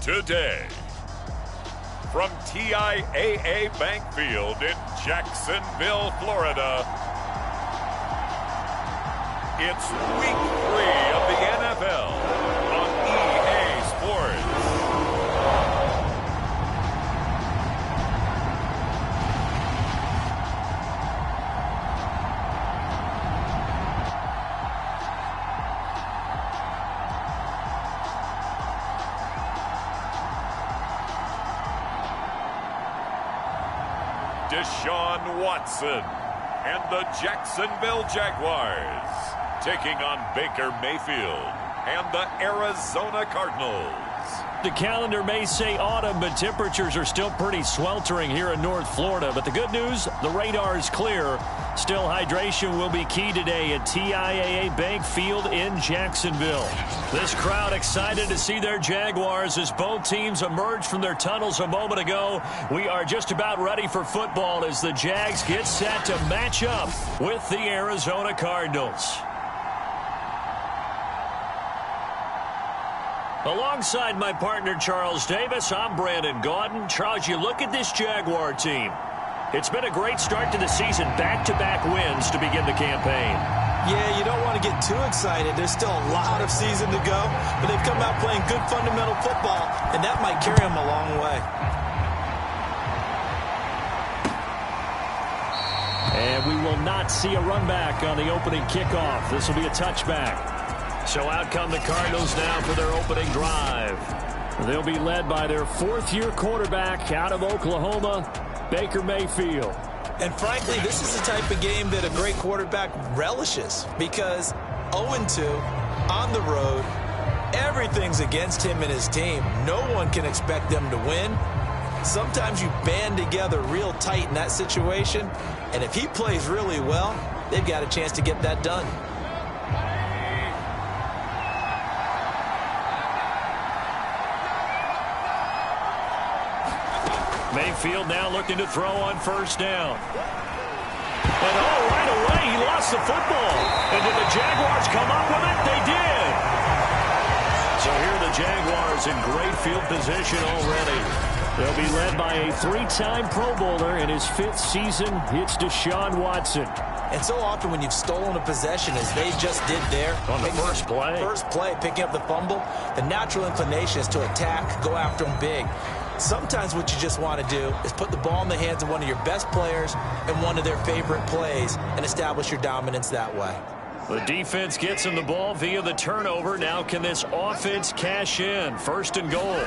Today, from TIAA Bank Field in Jacksonville, Florida, it's Week 3 of the NFL on EA Sports. Deshaun Watson and the Jacksonville Jaguars taking on Baker Mayfield and the Arizona Cardinals. The calendar may say autumn, but temperatures are still pretty sweltering here in North Florida. But the good news, the radar is clear. Still, hydration will be key today at TIAA Bank Field in Jacksonville. This crowd excited to see their Jaguars as both teams emerged from their tunnels a moment ago. We are just about ready for football as the Jags get set to match up with the Arizona Cardinals. Alongside my partner, Charles Davis, I'm Brandon Gaudin. Charles, you look at this Jaguar team. It's been a great start to the season, back-to-back wins to begin the campaign. Yeah, you don't want to get too excited. There's still a lot of season to go, but they've come out playing good fundamental football, and that might carry them a long way. And we will not see a run back on the opening kickoff. This will be a touchback. So out come the Cardinals now for their opening drive. They'll be led by their fourth-year quarterback out of Oklahoma, Baker Mayfield. And frankly, this is the type of game that a great quarterback relishes because 0-2 on the road, everything's against him and his team. No one can expect them to win. Sometimes you band together real tight in that situation, and if he plays really well, they've got a chance to get that done. Mayfield now looking to throw on first down. And right away, he lost the football. And did the Jaguars come up with it? They did. So here are the Jaguars in great field position already. They'll be led by a three-time Pro Bowler in his fifth season. It's Deshaun Watson. And so often when you've stolen a possession, as they just did there. On the first play, picking up the fumble, the natural inclination is to attack, go after them big. Sometimes what you just want to do is put the ball in the hands of one of your best players and one of their favorite plays and establish your dominance that way. The defense gets him the ball via the turnover. Now can this offense cash in? First and goal.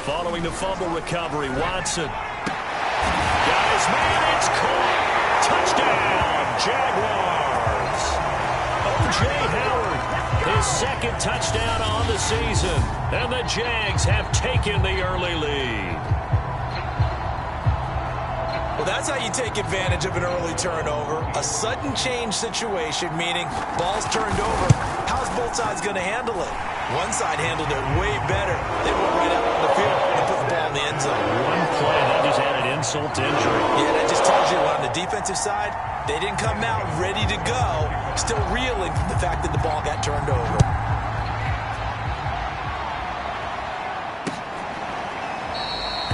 Following the fumble recovery, Watson. Got his man, it's caught. Touchdown, Jaguars. O.J. Howard, his second touchdown on the season. And the Jags have taken the early lead. Well, that's how you take advantage of an early turnover. A sudden change situation, meaning ball's turned over. How's both sides going to handle it? One side handled it way better. They went right out on the field and put the ball in the end zone. One play, that just added insult to injury. Yeah, that just tells you on the defensive side, they didn't come out ready to go, still reeling from the fact that the ball got turned over.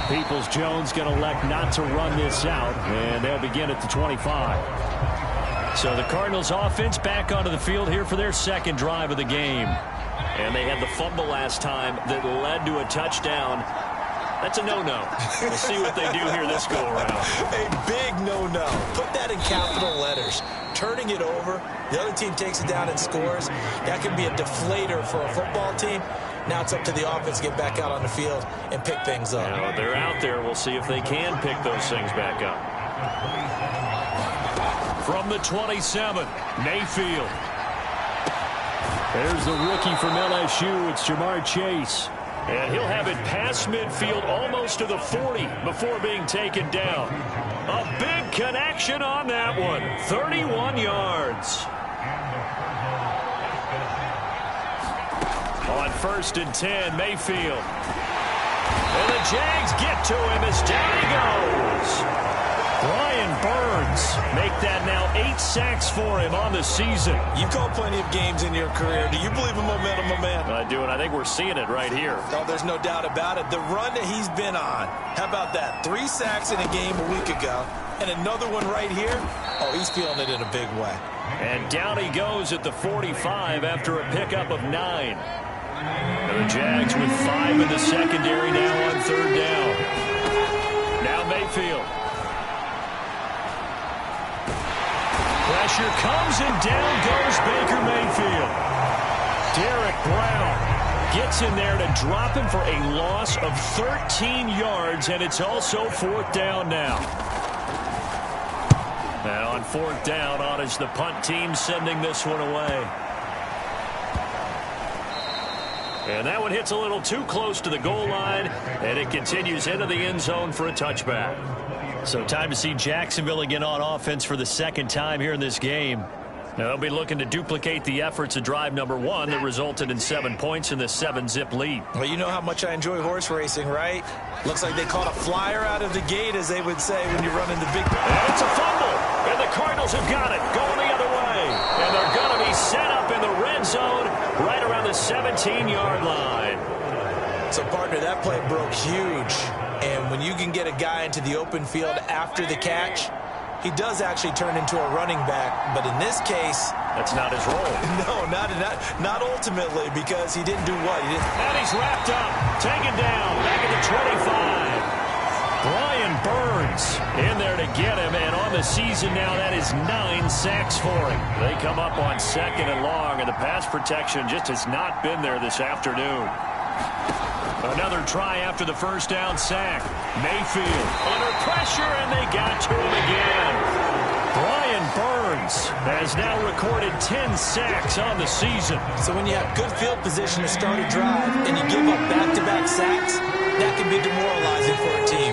Peoples-Jones going to elect not to run this out, and they'll begin at the 25. So the Cardinals offense back onto the field here for their second drive of the game. And they had the fumble last time that led to a touchdown. That's a no-no. We'll see what they do here this go-around. A big no-no. Put that in capital letters. Turning it over, the other team takes it down and scores. That can be a deflator for a football team. Now it's up to the offense to get back out on the field and pick things up. You know, they're out there. We'll see if they can pick those things back up. From the 27, Mayfield. There's the rookie from LSU. It's Jamar Chase. And he'll have it past midfield almost to the 40 before being taken down. A big connection on that one. 31 yards. On first and 10, Mayfield. And the Jags get to him as down he goes. Brian Burns make that now 8 sacks for him on the season. You've called plenty of games in your career. Do you believe in momentum, my man? I do, and I think we're seeing it right here. Oh, there's no doubt about it. The run that he's been on. How about that? 3 sacks in a game a week ago, and another one right here. Oh, he's feeling it in a big way. And down he goes at the 45 after a pickup of 9. And the Jags with 5 in the secondary now on 3rd down. Now Mayfield. Pressure comes and down goes Baker Mayfield. Derek Brown gets in there to drop him for a loss of 13 yards, and it's also 4th down now. And on 4th down, on is the punt team sending this one away. And that one hits a little too close to the goal line, and it continues into the end zone for a touchback. So time to see Jacksonville again on offense for the 2nd time here in this game. Now they'll be looking to duplicate the efforts of drive number 1 that resulted in 7 points in the 7-zip lead. Well, you know how much I enjoy horse racing, right? Looks like they caught a flyer out of the gate, as they would say when you're running the big... And it's a fumble, and the Cardinals have got it, going the other way. And they're going to be set up in the red zone right around the 17-yard line. So, partner, that play broke huge. And when you can get a guy into the open field after the catch, he does actually turn into a running back. But in this case... That's not his role. No, not ultimately, because he didn't do what? And he's wrapped up, taken down, back at the 25. Brian Burns in there to get him, and on the season now, that is 9 sacks for him. They come up on 2nd and long, and the pass protection just has not been there this afternoon. Another try after the 1st down sack. Mayfield under pressure, and they got to him again. Brian Burns has now recorded 10 sacks on the season. So when you have good field position to start a drive and you give up back-to-back sacks, that can be demoralizing for a team.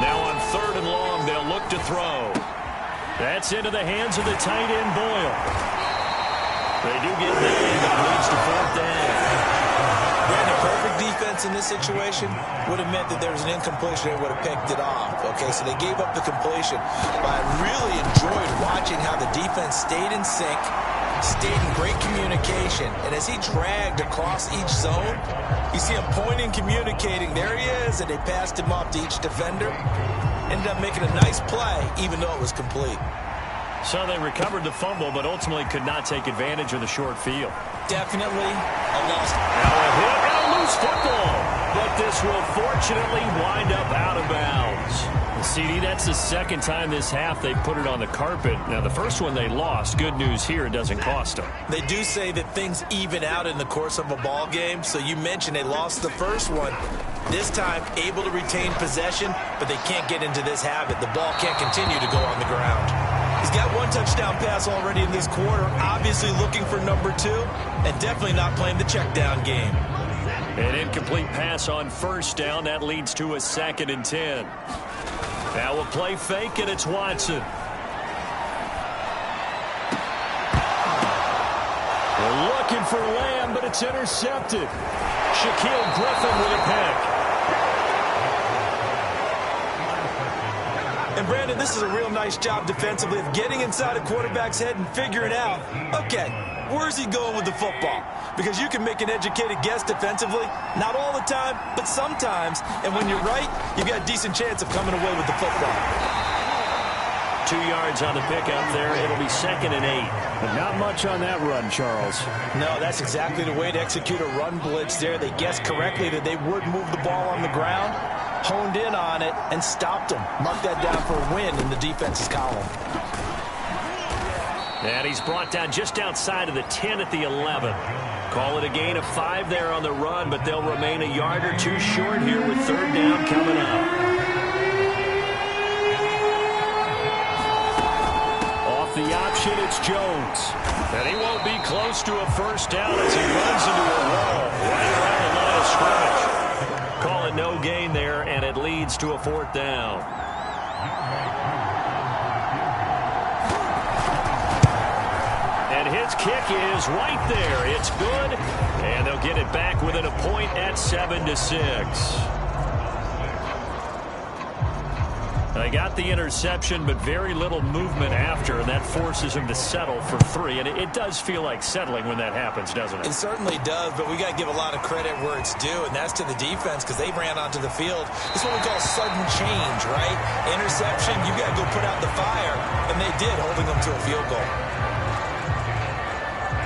Now on 3rd and long, they'll look to throw. That's into the hands of the tight end, Boyle. They do get that in, but leads to 4th down. Brandon, perfect defense in this situation would have meant that there was an incompletion. They would have picked it off. Okay, so they gave up the completion. But I really enjoyed watching how the defense stayed in sync, stayed in great communication. And as he dragged across each zone, you see him pointing, communicating. There he is, and they passed him off to each defender. Ended up making a nice play, even though it was complete. So they recovered the fumble, but ultimately could not take advantage of the short field. Definitely a loss. Now a hit and a loose football. But this will fortunately wind up out of bounds. CD, that's the 2nd time this half they put it on the carpet. Now, the first one they lost. Good news here, it doesn't cost them. They do say that things even out in the course of a ball game. So you mentioned they lost the first one. This time, able to retain possession, but they can't get into this habit. The ball can't continue to go on the ground. He's got 1 touchdown pass already in this quarter, obviously looking for number 2, and definitely not playing the check down game. An incomplete pass on 1st down. That leads to a 2nd and 10. Now we'll play fake, and it's Watson. We're looking for Lamb, but it's intercepted. Shaquille Griffin with a pick. And, Brandon, this is a real nice job defensively of getting inside a quarterback's head and figuring out, okay, where's he going with the football? Because you can make an educated guess defensively, not all the time, but sometimes. And when you're right, you've got a decent chance of coming away with the football. 2 yards on the pickup there. It'll be 2nd and 8. But not much on that run, Charles. No, that's exactly the way to execute a run blitz there. They guessed correctly that they would move the ball on the ground, honed in on it, and stopped them. Mark that down for a win in the defense's column. And he's brought down just outside of the 10 at the 11. Call it a gain of 5 there on the run, but they'll remain a yard or 2 short here with 3rd down coming up. Off the option, it's Jones. And he won't be close to a 1st down as he runs into a wall right around the line of scrimmage. Call it no gain there, and it leads to a 4th down. His kick is right there. It's good, and they'll get it back within a point at 7-6. They got the interception, but very little movement after, and that forces him to settle for 3. And it does feel like settling when that happens, doesn't it? It certainly does, but we got to give a lot of credit where it's due, and that's to the defense because they ran onto the field. It's what we call sudden change, right? Interception, you got to go put out the fire, and they did, holding them to a field goal.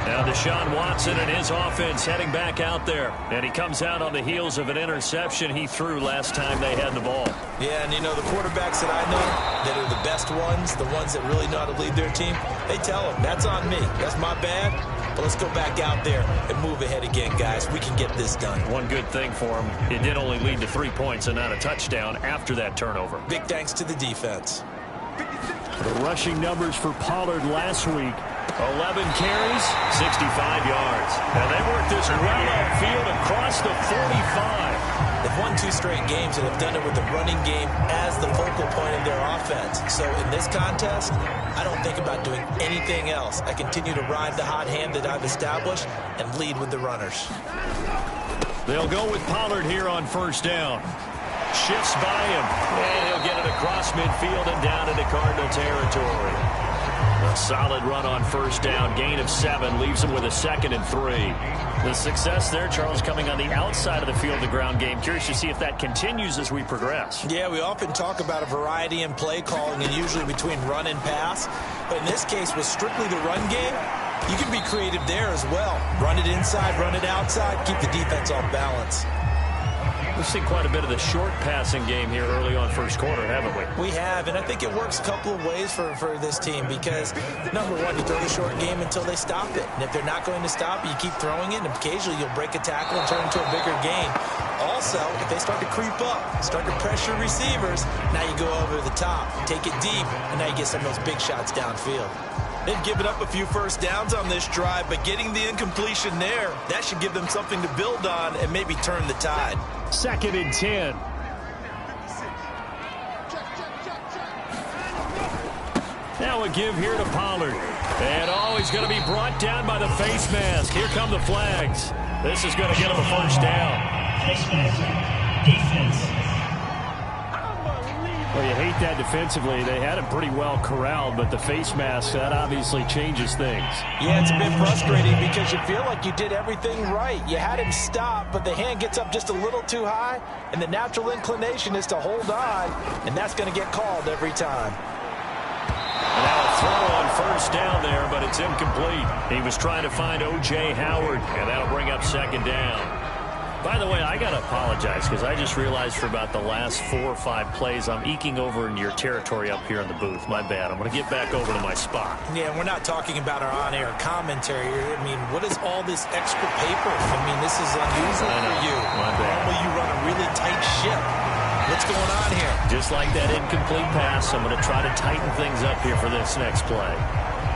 Now Deshaun Watson and his offense heading back out there. And he comes out on the heels of an interception he threw last time they had the ball. Yeah, and you know, the quarterbacks that I know that are the best ones, the ones that really know how to lead their team, they tell them, that's on me. That's my bad. But let's go back out there and move ahead again, guys. We can get this done. One good thing for him, it did only lead to 3 points and not a touchdown after that turnover. Big thanks to the defense. The rushing numbers for Pollard last week. 11 carries, 65 yards. And they worked this well upfield across the 45. They've won 2 straight games and have done it with the running game as the focal point of their offense. So in this contest, I don't think about doing anything else. I continue to ride the hot hand that I've established and lead with the runners. They'll go with Pollard here on first down. Shifts by him, and he'll get it across midfield and down into Cardinal territory. A solid run on first down, gain of 7, leaves him with a 2nd and 3. The success there, Charles, coming on the outside of the field, the ground game. Curious to see if that continues as we progress. Yeah, we often talk about a variety in play calling and usually between run and pass. But in this case, with strictly the run game, you can be creative there as well. Run it inside, run it outside, keep the defense off balance. We've seen quite a bit of the short passing game here early on first quarter, haven't we? We have, and I think it works a couple of ways for this team because, number one, you throw the short game until they stop it. And if they're not going to stop it, you keep throwing it, and occasionally you'll break a tackle and turn into a bigger gain. Also, if they start to creep up, start to pressure receivers, now you go over the top, take it deep, and now you get some of those big shots downfield. They've given up a few first downs on this drive, but getting the incompletion there, that should give them something to build on and maybe turn the tide. 2nd and 10. Now a give here to Pollard. And he's going to be brought down by the face mask. Here come the flags. This is going to get him a first down. Face mask. Defense. Well, you hate that defensively. They had it pretty well corralled, but the face mask, that obviously changes things. Yeah, it's a bit frustrating because you feel like you did everything right. You had him stop, but the hand gets up just a little too high, and the natural inclination is to hold on, and that's going to get called every time. Now a throw on first down there, but it's incomplete. He was trying to find O.J. Howard, and that'll bring up 2nd down. By the way, I got to apologize because I just realized for about the last 4 or 5 plays, I'm eking over into your territory up here in the booth. My bad. I'm going to get back over to my spot. Yeah, we're not talking about our on-air commentary. I mean, what is all this extra paper? I mean, this is unusual for you. My bad. Normally you run a really tight ship. What's going on here? Just like that incomplete pass, I'm going to try to tighten things up here for this next play.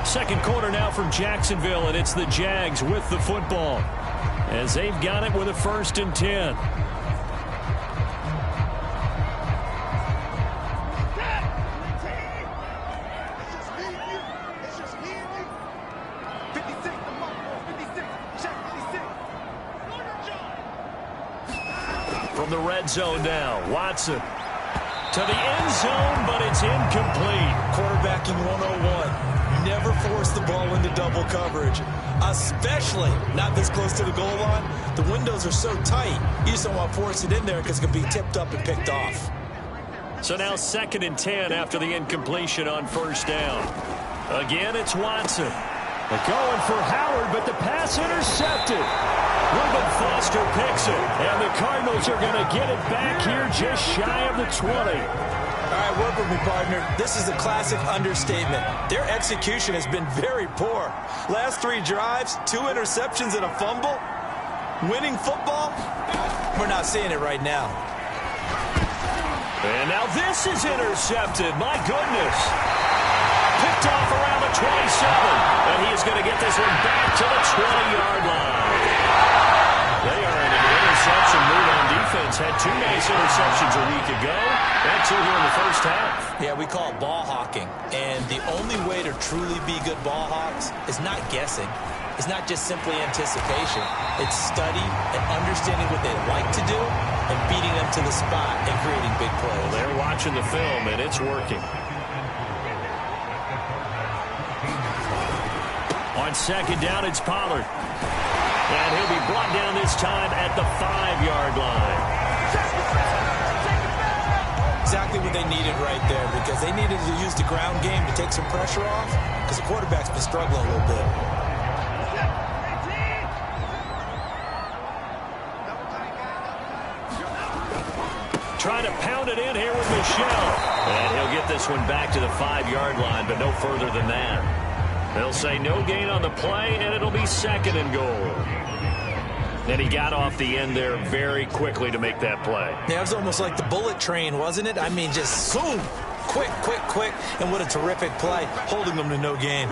Second quarter now from Jacksonville, and it's the Jags with the football, as they've got it with a 1st and 10. From the red zone now, Watson to the end zone, but it's incomplete. Quarterbacking 101. Never force the ball into double coverage, especially not this close to the goal line. The windows are so tight, you just don't want to force it in there because it can be tipped up and picked off. So now 2nd and 10 after the incompletion on first down. Again, it's Watson. They're going for Howard, but the pass intercepted. Reuben Foster picks it, and the Cardinals are going to get it back here just shy of the 20. All right, work with me, partner. This is a classic understatement. Their execution has been very poor. Last 3 drives, 2 interceptions and a fumble. Winning football? We're not seeing it right now. And now this is intercepted. My goodness. Picked off around the 27. And he is going to get this one back to the 20-yard line. They are in an interception mood on defense. Had 2 nice interceptions a week ago. And 2 here in the first half. Yeah, we call it ball hawking. And the only way to truly be good ball hawks is not guessing. is not just simply anticipation. It's study and understanding what they like to do and beating them to the spot and creating big plays. They're watching the film, and it's working. On second down, it's Pollard. And he'll be brought down this time at the 5-yard line. Exactly what they needed right there, because they needed to use the ground game to take some pressure off, because the quarterback's been struggling a little bit. Trying to pound it in here with Michel. And he'll get this one back to the 5-yard line, but no further than that. They'll say no gain on the play, and it'll be second and goal. And he got off the end there very quickly to make that play. Yeah, it was almost like the bullet train, wasn't it? I mean, just zoom, quick, quick, quick, and what a terrific play, holding them to no gain.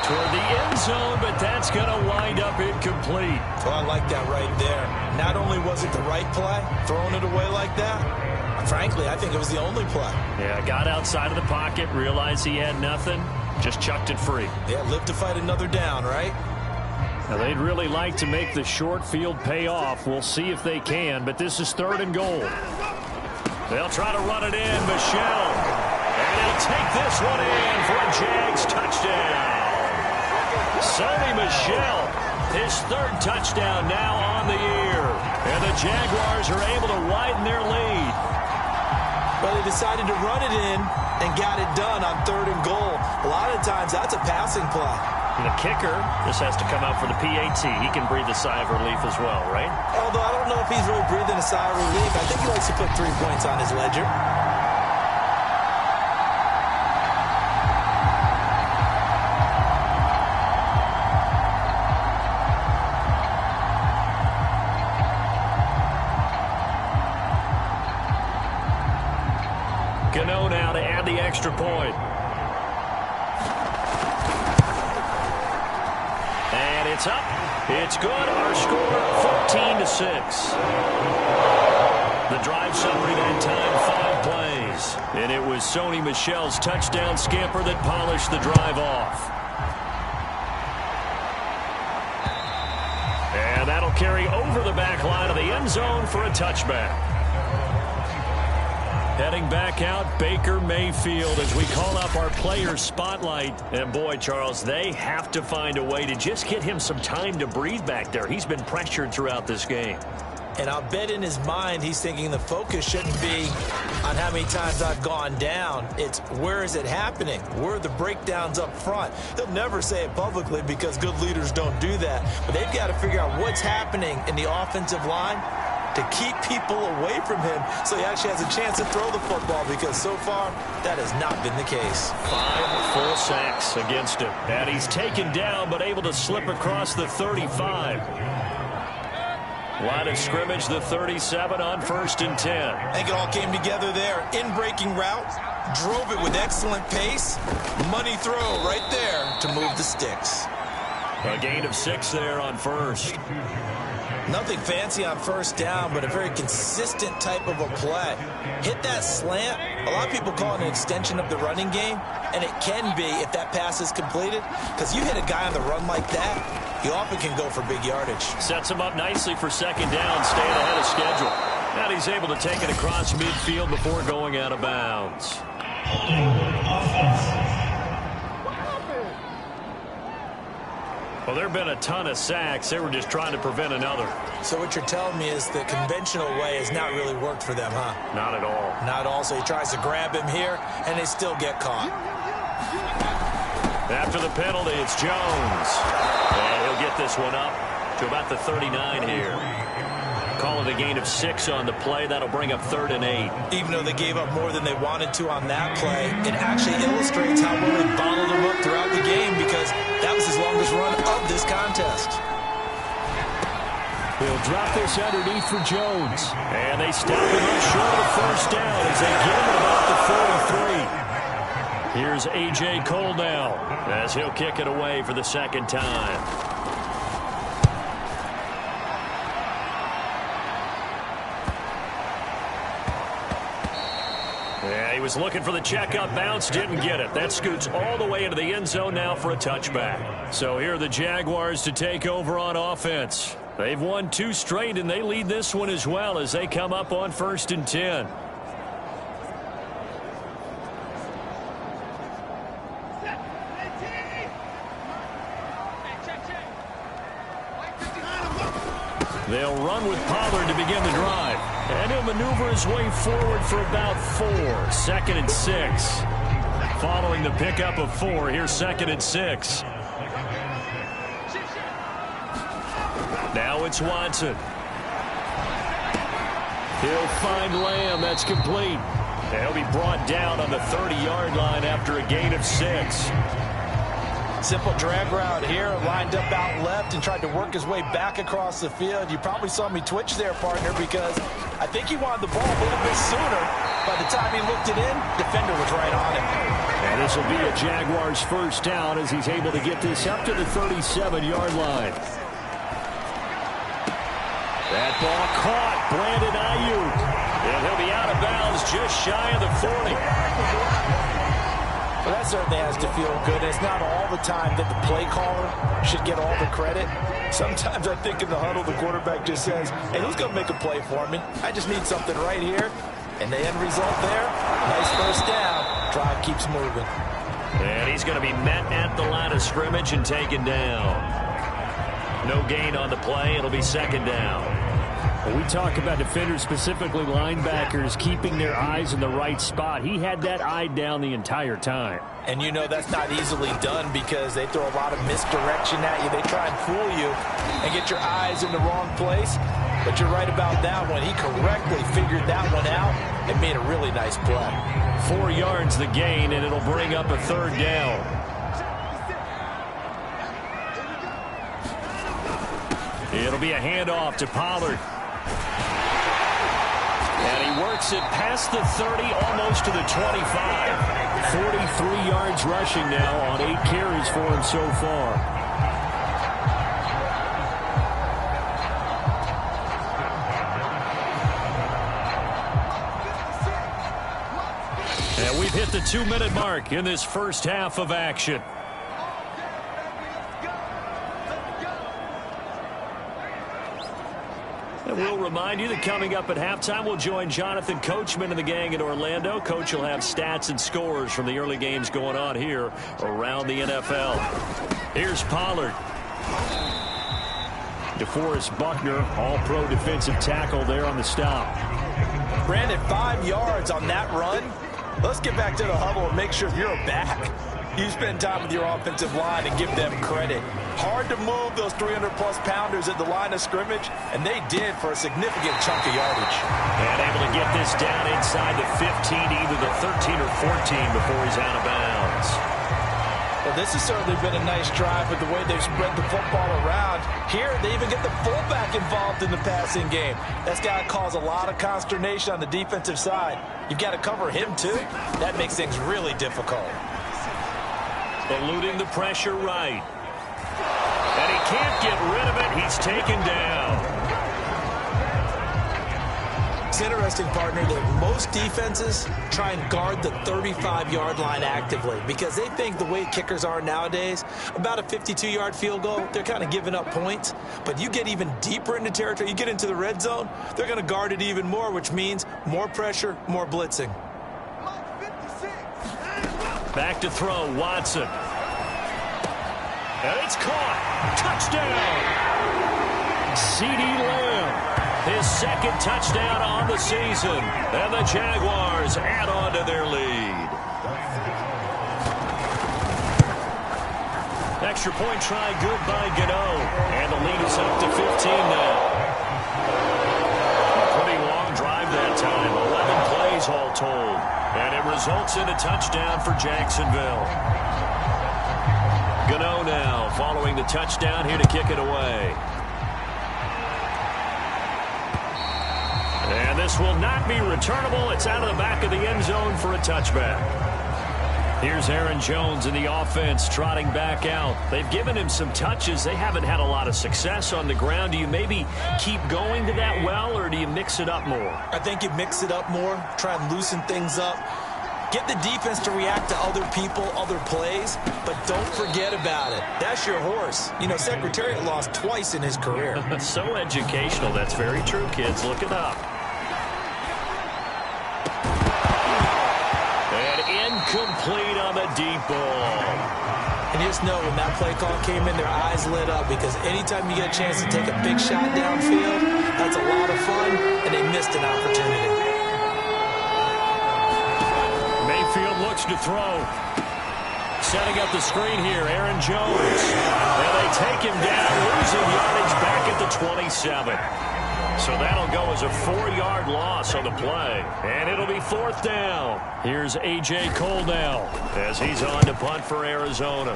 Toward the end zone, but that's going to wind up incomplete. Oh, I like that right there. Not only was it the right play, throwing it away like that, frankly, I think it was the only play. Yeah, got outside of the pocket, realized he had nothing, just chucked it free. Yeah, live to fight another down, right? Now, they'd really like to make the short field pay off. We'll see if they can, but this is third and goal. They'll try to run it in, Michel. And he'll take this one in for a Jags touchdown. Sonny Michel, his third touchdown now on the year. And the Jaguars are able to widen their lead. But they decided to run it in and got it done on third and goal. A lot of times that's a passing play. And the kicker, this has to come out for the PAT. He can breathe a sigh of relief as well, right? Although I don't know if he's really breathing a sigh of relief. I think he likes to put 3 points on his ledger. Gano now to add the extra point. And it's up. It's good. Our score, 14-6. The drive summary that time, 5 plays. And it was Sonny Michel's touchdown scamper that polished the drive off. And that'll carry over the back line of the end zone for a touchback. Heading back out, Baker Mayfield, as we call up our players' spotlight. And boy, Charles, they have to find a way to just get him some time to breathe back there. He's been pressured throughout this game. And I'll bet in his mind he's thinking the focus shouldn't be on how many times I've gone down. It's where is it happening? Where are the breakdowns up front? He'll never say it publicly because good leaders don't do that. But they've got to figure out what's happening in the offensive line to keep people away from him so he actually has a chance to throw the football, because so far that has not been the case. 5 full sacks against him. And he's taken down but able to slip across the 35. Line of scrimmage, the 37 on 1st and 10. I think it all came together there. In-breaking route, drove it with excellent pace. Money throw right there to move the sticks. A gain of 6 there on 1st. Nothing fancy on 1st down, but a very consistent type of a play. Hit that slant. A lot of people call it an extension of the running game, and it can be if that pass is completed, because you hit a guy on the run like that, he often can go for big yardage. Sets him up nicely for 2nd down, staying ahead of schedule. And he's able to take it across midfield before going out of bounds. Well, there have been a ton of sacks. They were just trying to prevent another. So what you're telling me is the conventional way has not really worked for them, huh? Not at all. Not at all. So he tries to grab him here, and they still get caught. After the penalty, it's Jones. And he'll get this one up to about the 39 here. Call it a gain of 6 on the play. That'll bring up 3rd and 8. Even though they gave up more than they wanted to on that play, it actually illustrates how well they bottled him up throughout the game, because that was his longest run of this contest. He'll drop this underneath for Jones. And they stop him up short of the 1st down as they get him about the 43. Here's A.J. Cole now as he'll kick it away for the 2nd time. Yeah, He was looking for the checkup bounce, didn't get it. That scoots all the way into the end zone now for a touchback. So here are the Jaguars to take over on offense. They've won 2 straight, and they lead this one as well as they come up on 1st and 10. They'll run with Pollard to begin the drive. And he'll maneuver his way forward for about 4. 2nd and 6. Following the pickup of 4, here's 2nd and 6. Now it's Watson. He'll find Lamb. That's complete. He'll be brought down on the 30-yard line after a gain of 6. Simple drag route here, lined up out left and tried to work his way back across the field. You probably saw me twitch there, partner, because I think he wanted the ball a little bit sooner. By the time he looked it in, defender was right on him. And this will be a Jaguars first down as he's able to get this up to the 37-yard line. That ball caught. Brandon Ayuk. And he'll be out of bounds just shy of the 40. Well, that certainly has to feel good. It's not all the time that the play caller should get all the credit. Sometimes I think in the huddle, the quarterback just says, hey, who's going to make a play for me? I just need something right here. And the end result there, nice first down. Drive keeps moving. And he's going to be met at the line of scrimmage and taken down. No gain on the play. It'll be 2nd down. We talk about defenders, specifically linebackers, keeping their eyes in the right spot. He had that eye down the entire time. And you know that's not easily done because they throw a lot of misdirection at you. They try and fool you and get your eyes in the wrong place. But you're right about that one. He correctly figured that one out and made a really nice play. 4 yards the gain, and it'll bring up a 3rd down. It'll be a handoff to Pollard. And he works it past the 30, almost to the 25. 43 yards rushing now on 8 carries for him so far. And we've hit the 2-minute mark in this first half of action. And we'll remind you that coming up at halftime, we'll join Jonathan Coachman and the gang in Orlando. Coach will have stats and scores from the early games going on here around the NFL. Here's Pollard. DeForest Buckner, all-pro defensive tackle there on the stop. Brandon, 5 yards on that run. Let's get back to the huddle and make sure you're back. You spend time with your offensive line and give them credit. Hard to move those 300-plus pounders at the line of scrimmage, and they did for a significant chunk of yardage. And able to get this down inside the 15, either the 13 or 14 before he's out of bounds. Well, this has certainly been a nice drive with the way they've spread the football around. Here, they even get the fullback involved in the passing game. That's got to cause a lot of consternation on the defensive side. You've got to cover him, too. That makes things really difficult. Eluding the pressure right. And he can't get rid of it. He's taken down. It's interesting, partner, that most defenses try and guard the 35-yard line actively because they think the way kickers are nowadays, about a 52-yard field goal, they're kind of giving up points. But you get even deeper into territory, you get into the red zone, they're going to guard it even more, which means more pressure, more blitzing. Back to throw, Watson. And it's caught. Touchdown. CeeDee Lamb, his 2nd touchdown on the season. And the Jaguars add on to their lead. Extra point try good by Gano. And the lead is up to 15 now. A pretty long drive that time. 11 plays all told. And it results in a touchdown for Jacksonville. Gano now following the touchdown here to kick it away. And this will not be returnable. It's out of the back of the end zone for a touchback. Here's Aaron Jones in the offense trotting back out. They've given him some touches. They haven't had a lot of success on the ground. Do you maybe keep going to that well, or do you mix it up more? I think you mix it up more, try and loosen things up. Get the defense to react to other people, other plays, but don't forget about it. That's your horse. You know, Secretariat lost twice in his career. So educational. That's very true, kids. Look it up. And incomplete on the deep ball. And just know when that play call came in, their eyes lit up because anytime you get a chance to take a big shot downfield, that's a lot of fun, and they missed an opportunity. Mayfield looks to throw. Setting up the screen here, Aaron Jones. And they take him down, losing yardage back at the 27. So that'll go as a 4-yard loss on the play. And it'll be 4th down. Here's A.J. Cole now as he's on to punt for Arizona.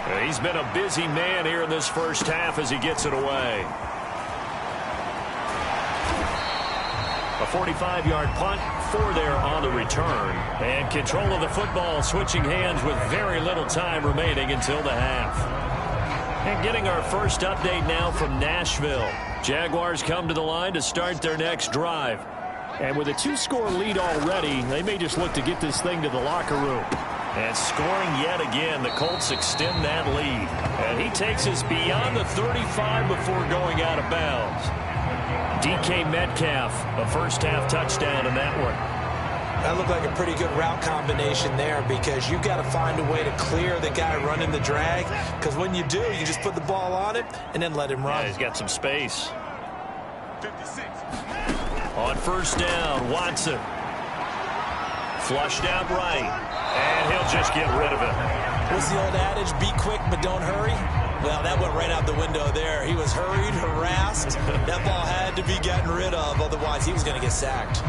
And he's been a busy man here in this first half as he gets it away. A 45-yard punt, 4 there on the return. And control of the football switching hands with very little time remaining until the half. And getting our first update now from Nashville. Jaguars come to the line to start their next drive. And with a 2-score lead already, they may just look to get this thing to the locker room. And scoring yet again, the Colts extend that lead. And he takes us beyond the 35 before going out of bounds. DK Metcalf, a first-half touchdown in that one. That looked like a pretty good route combination there because you got to find a way to clear the guy running the drag, because when you do, you just put the ball on it and then let him run. Yeah, he's got some space. 56. On first down, Watson. Flushed out right, and he'll just get rid of it. What's the old adage, be quick but don't hurry? Well, that went right out the window there. He was hurried, harassed. That ball had to be gotten rid of, otherwise he was going to get sacked.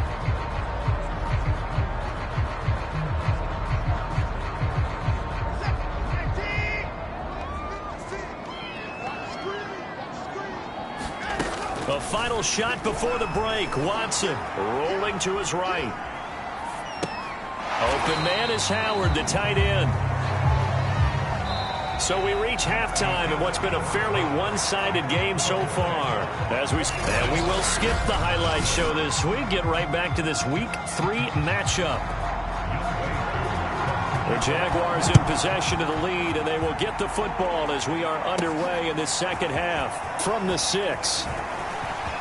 A final shot before the break. Watson rolling to his right. Open man is Howard, the tight end. So we reach halftime in what's been a fairly one-sided game so far. And we will skip the highlight show this week. Get right back to this Week 3 matchup. The Jaguars in possession of the lead, and they will get the football as we are underway in this second half from the 6.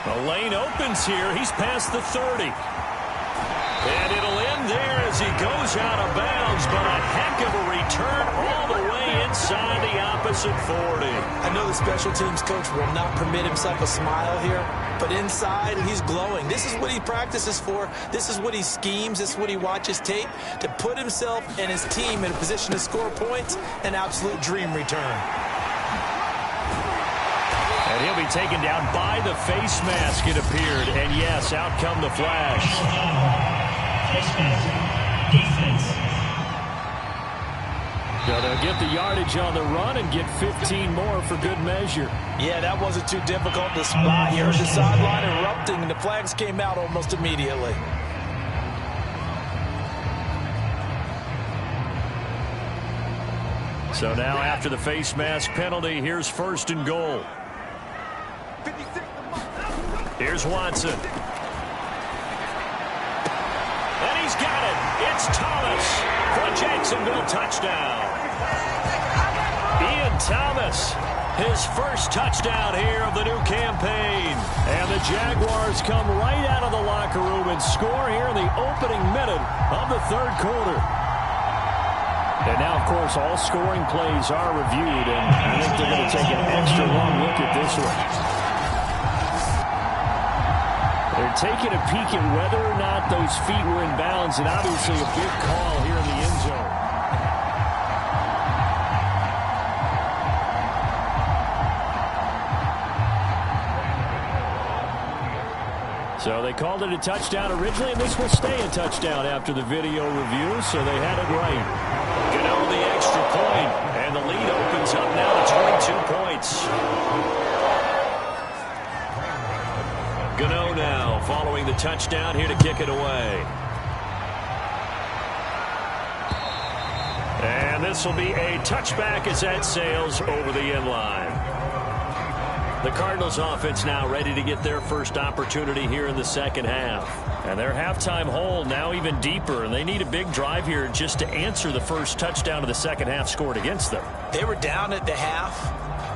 The lane opens here. He's past the 30. And it'll end there as he goes out of bounds, but a heck of a return all the way inside the opposite 40. I know the special teams coach will not permit himself a smile here, but inside he's glowing. This is what he practices for. This is what he schemes. This is what he watches tape to put himself and his team in a position to score points. An absolute dream return. And he'll be taken down by the face mask, it appeared. And yes, out come the flash. Defense. So they'll get the yardage on the run and get 15 more for good measure. Yeah, that wasn't too difficult to spot. You heard the sideline erupting, and the flags came out almost immediately. So now after the face mask penalty, here's 1st and goal. Here's Watson. And he's got it. It's Thomas for a Jacksonville touchdown. Ian Thomas, his first touchdown here of the new campaign. And the Jaguars come right out of the locker room and score here in the opening minute of the 3rd quarter. And now, of course, all scoring plays are reviewed, and I think they're going to take an extra long look at this one. They're taking a peek at whether or not those feet were in bounds, and obviously a big call here in the end zone. So they called it a touchdown originally, and this will stay a touchdown after the video review, so they had it right. Gano the extra point, and the lead opens up now to 22 points. Gano now following the touchdown here to kick it away. And this will be a touchback as that sails over the end line. The Cardinals offense now ready to get their first opportunity here in the second half. And their halftime hole now even deeper, and they need a big drive here just to answer the first touchdown of the second half scored against them. They were down at the half.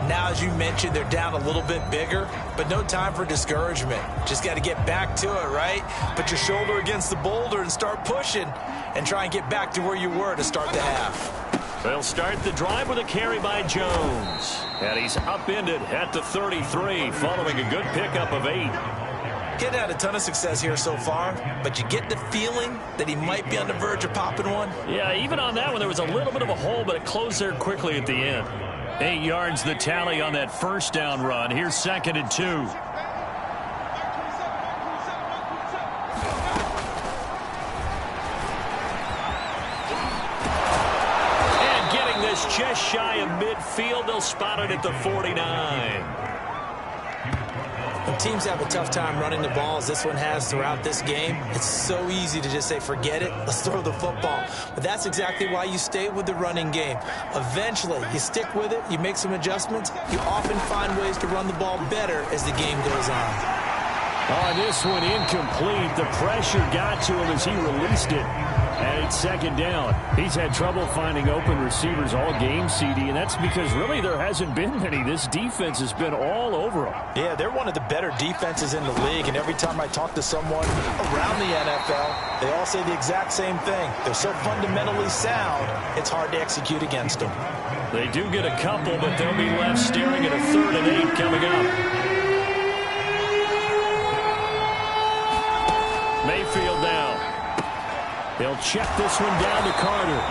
Now, as you mentioned, they're down a little bit bigger, but no time for discouragement. Just got to get back to it, right? Put your shoulder against the boulder and start pushing and try and get back to where you were to start the half. They'll start the drive with a carry by Jones. And he's upended at the 33 following a good pickup of 8. Getting had a ton of success here so far, but you get the feeling that he might be on the verge of popping one. Yeah, even on that one, there was a little bit of a hole, but it closed there quickly at the end. 8 yards the tally on that first down run. Here's 2nd and 2. Just shy of midfield. They'll spot it at the 49. When teams have a tough time running the ball, as this one has throughout this game, it's so easy to just say, forget it, let's throw the football. But that's exactly why you stay with the running game. Eventually, you stick with it, you make some adjustments, you often find ways to run the ball better as the game goes on. On this one, incomplete. The pressure got to him as he released it. And it's 2nd down. He's had trouble finding open receivers all game, CD, and that's because really there hasn't been many. This defense has been all over them. Yeah, they're one of the better defenses in the league, and every time I talk to someone around the NFL, they all say the exact same thing. They're so fundamentally sound, it's hard to execute against them. They do get a couple, but they'll be left staring at a 3rd and 8 coming up. Mayfield now. They'll check this one down to Carter.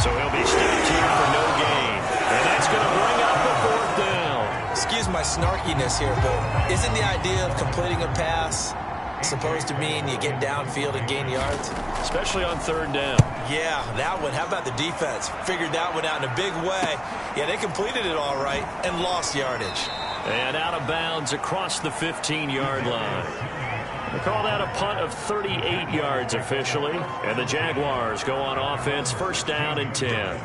So he'll be stopped here for no gain. And that's going to bring up the 4th down. Excuse my snarkiness here, but isn't the idea of completing a pass supposed to mean you get downfield and gain yards? Especially on 3rd down. Yeah, that one. How about the defense? Figured that one out in a big way. Yeah, they completed it all right and lost yardage. And out of bounds across the 15-yard line. They call that a punt of 38 yards officially. And the Jaguars go on offense, 1st down and 10.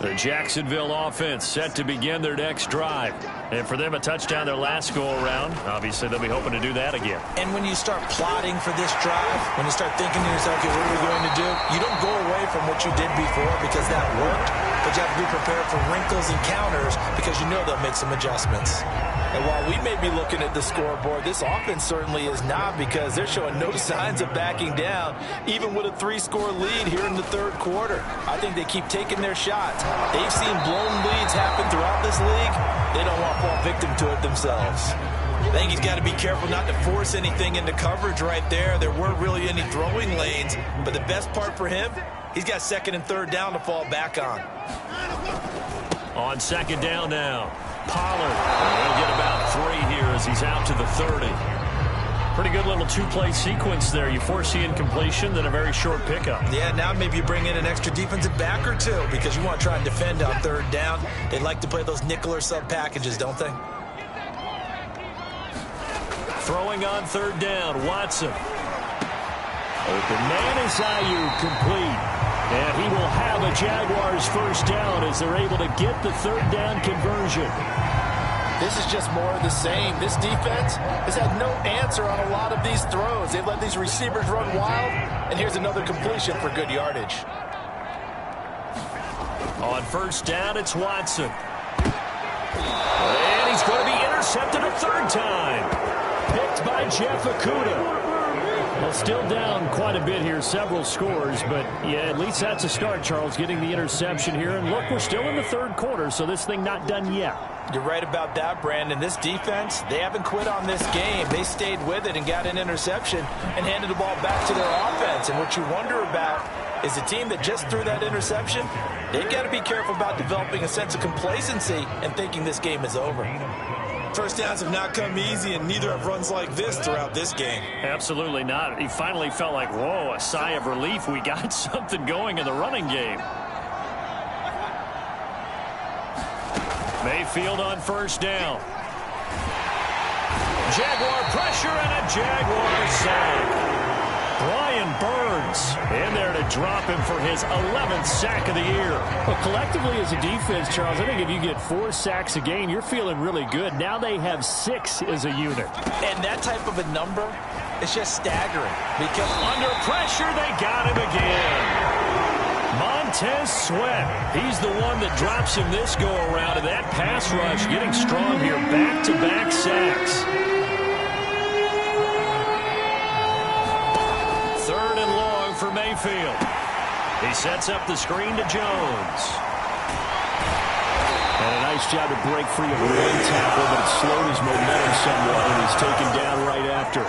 The Jacksonville offense set to begin their next drive. And for them, a touchdown their last go-around. Obviously, they'll be hoping to do that again. And when you start plotting for this drive, when you start thinking to yourself, okay, what are we going to do? You don't go away from what you did before because that worked. But you have to be prepared for wrinkles and counters because you know they'll make some adjustments. And while we may be looking at the scoreboard, this offense certainly is not, because they're showing no signs of backing down, even with a 3-score lead here in the 3rd quarter. I think they keep taking their shots. They've seen blown leads happen throughout this league. They don't want to fall victim to it themselves. I think he's got to be careful not to force anything into coverage right there. There weren't really any throwing lanes, but the best part for him, he's got 2nd and 3rd down to fall back on. On 2nd down now, Pollard. He'll get about 3 here as he's out to the 30. Pretty good little 2-play sequence there. You force the incompletion, then a very short pickup. Yeah, now maybe you bring in an extra defensive back or two because you want to try and defend on 3rd down. They like to play those nickel or sub packages, don't they? Throwing on 3rd down, Watson. Open man is Ayuk, complete. And he will have a Jaguars 1st down as they're able to get the 3rd down conversion. This is just more of the same. This defense has had no answer on a lot of these throws. They've let these receivers run wild, and here's another completion for good yardage. On 1st down, it's Watson. And he's going to be intercepted a 3rd time. Picked by Jeff Okudah. Well, still down quite a bit here, several scores, but yeah, at least that's a start, Charles, getting the interception here. And look, we're still in the 3rd quarter, so this thing not done yet. You're right about that, Brandon. This defense, they haven't quit on this game. They stayed with it and got an interception and handed the ball back to their offense. And what you wonder about is a team that just threw that interception, they've got to be careful about developing a sense of complacency and thinking this game is over. 1st downs have not come easy, and neither have runs like this throughout this game. Absolutely not. He finally felt like, whoa, a sigh of relief. We got something going in the running game. Mayfield on 1st down. Jaguar pressure and a Jaguar sack. Brian Burns in there to drop him for his 11th sack of the year. Well, collectively as a defense, Charles, I think if you get 4 sacks a game, you're feeling really good. Now they have 6 as a unit. And that type of a number is just staggering. Because under pressure, they got him again. Montez Sweat, he's the one that drops him this go-around. And that pass rush getting strong here. Back-to-back sacks. 3rd and long for Mayfield. He sets up the screen to Jones. And a nice job to break free of one tackle, but it slowed his momentum somewhat, and he's taken down right after.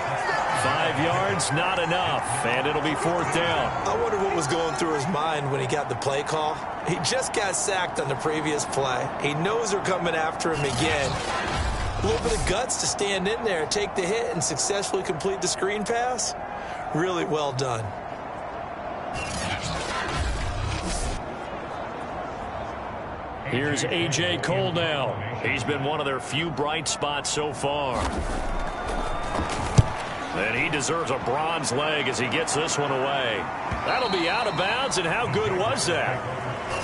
5 yards, not enough, and it'll be 4th down. I wonder what was going through his mind when he got the play call. He just got sacked on the previous play. He knows they're coming after him again. A little bit of guts to stand in there, take the hit, and successfully complete the screen pass. Really well done. Here's A.J. Cole now. He's been one of their few bright spots so far. And he deserves a bronze leg as he gets this one away. That'll be out of bounds, and how good was that?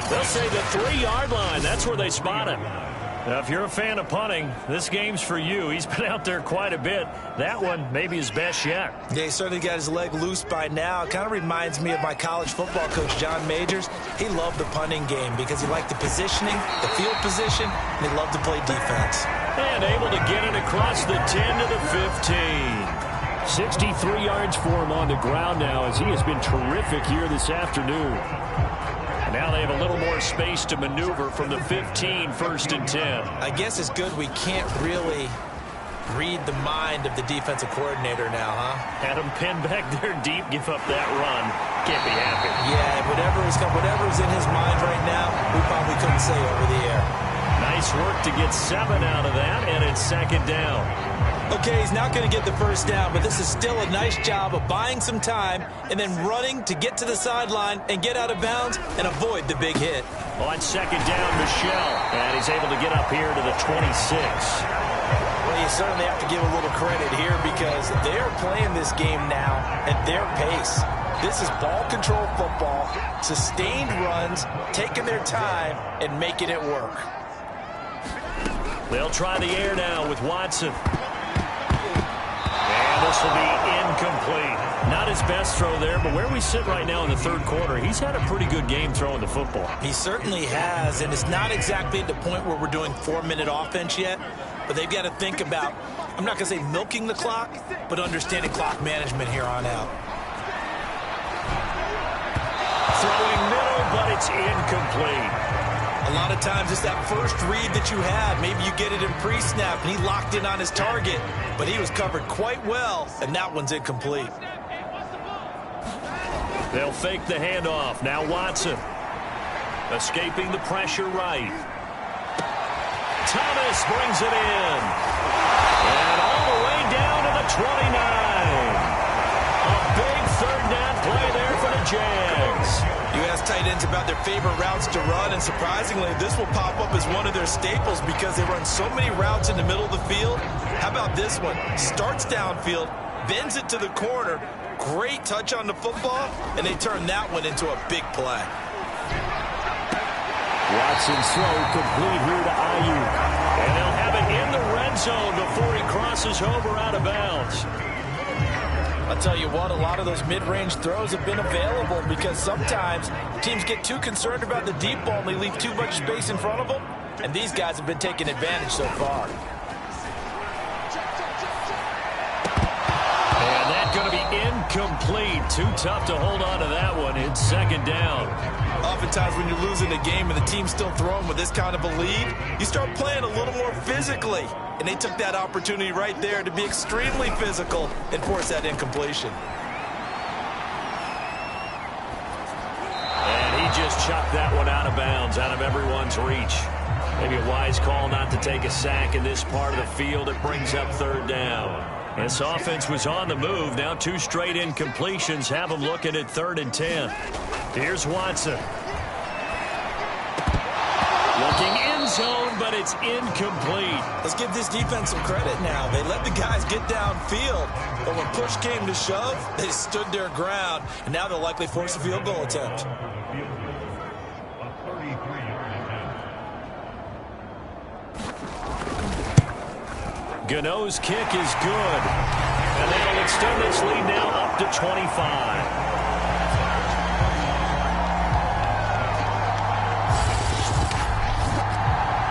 They'll say the 3-yard line. That's where they spot him. Now, if you're a fan of punting, this game's for you. He's been out there quite a bit. That one, maybe his best yet. Yeah, he certainly got his leg loose by now. It kind of reminds me of my college football coach, John Majors. He loved the punting game because he liked the positioning, the field position, and he loved to play defense. And able to get it across the 10 to the 15. 63 yards for him on the ground now as he has been terrific here this afternoon. And now they have a little more space to maneuver from the 15, 1st and 10. I guess it's good we can't really read the mind of the defensive coordinator now, huh? Had him pinned back there deep, give up that run. Can't be happy. Yeah, whatever's in his mind right now, we probably couldn't say over the air. Nice work to get 7 out of that, and it's 2nd down. Okay, he's not going to get the 1st down, but this is still a nice job of buying some time and then running to get to the sideline and get out of bounds and avoid the big hit. On 2nd down, Michelle, and he's able to get up here to the 26. Well, you certainly have to give a little credit here because they're playing this game now at their pace. This is ball control football, sustained runs, taking their time and making it work. They'll try the air now with Watson. And this will be incomplete. Not his best throw there, but where we sit right now in the 3rd quarter, he's had a pretty good game throwing the football. He certainly has, and it's not exactly at the point where we're doing 4-minute offense yet, but they've got to think about, I'm not going to say milking the clock, but understanding clock management here on out. Throwing middle, but it's incomplete. A lot of times it's that first read that you had. Maybe you get it in pre-snap, and he locked in on his target, but he was covered quite well, and that one's incomplete. They'll fake the handoff. Now Watson. Escaping the pressure right. Thomas brings it in. And all the way down to the 29. A big 3rd down play there for the Jags. You ask tight ends about their favorite routes to run, and surprisingly, this will pop up as one of their staples because they run so many routes in the middle of the field. How about this one? Starts downfield, bends it to the corner, great touch on the football, and they turn that one into a big play. Watson's throw complete here to Ayuk. And they'll have it in the red zone before he crosses over out of bounds. I'll tell you what, a lot of those mid-range throws have been available because sometimes teams get too concerned about the deep ball and they leave too much space in front of them, and these guys have been taking advantage so far. And that's going to be incomplete. Too tough to hold on to that one. It's 2nd down. Oftentimes when you're losing a game and the team's still throwing with this kind of a lead, you start playing a little more physically. And they took that opportunity right there to be extremely physical and force that incompletion. And he just chucked that one out of bounds, out of everyone's reach. Maybe a wise call not to take a sack in this part of the field. It brings up 3rd down. This offense was on the move. Now 2 straight incompletions have them looking at 3rd and 10. Here's Watson. Looking end zone. but it's incomplete. Let's give this defense some credit now. They let the guys get downfield, but when push came to shove, they stood their ground, and now they'll likely force a field goal attempt. Gano's kick is good. And they'll extend this lead now up to 25.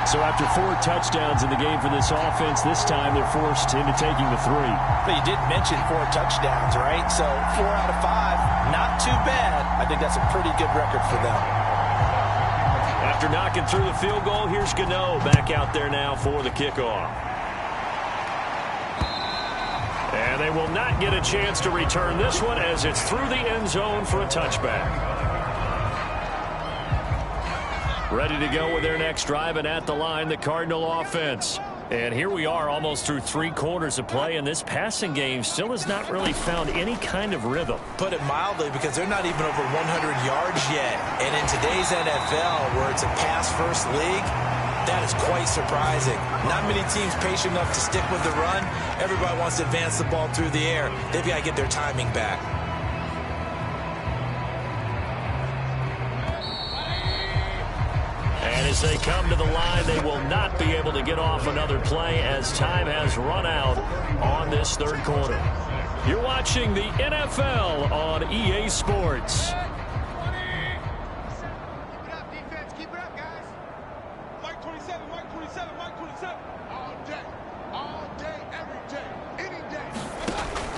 So after 4 touchdowns in the game for this offense, this time they're forced into taking the 3. But you did mention 4 touchdowns, right? So 4 out of 5, not too bad. I think that's a pretty good record for them. After knocking through the field goal, here's Gano back out there now for the kickoff. And they will not get a chance to return this one as it's through the end zone for a touchback. Ready to go with their next drive, and at the line, the Cardinal offense. And here we are almost through 3 quarters of play, and this passing game still has not really found any kind of rhythm. Put it mildly, because they're not even over 100 yards yet. And in today's NFL, where it's a pass-first league, that is quite surprising. Not many teams patient enough to stick with the run. Everybody wants to advance the ball through the air. They've got to get their timing back. And as they come to the line, they will not be able to get off another play as time has run out on this 3rd quarter. You're watching the NFL on EA Sports.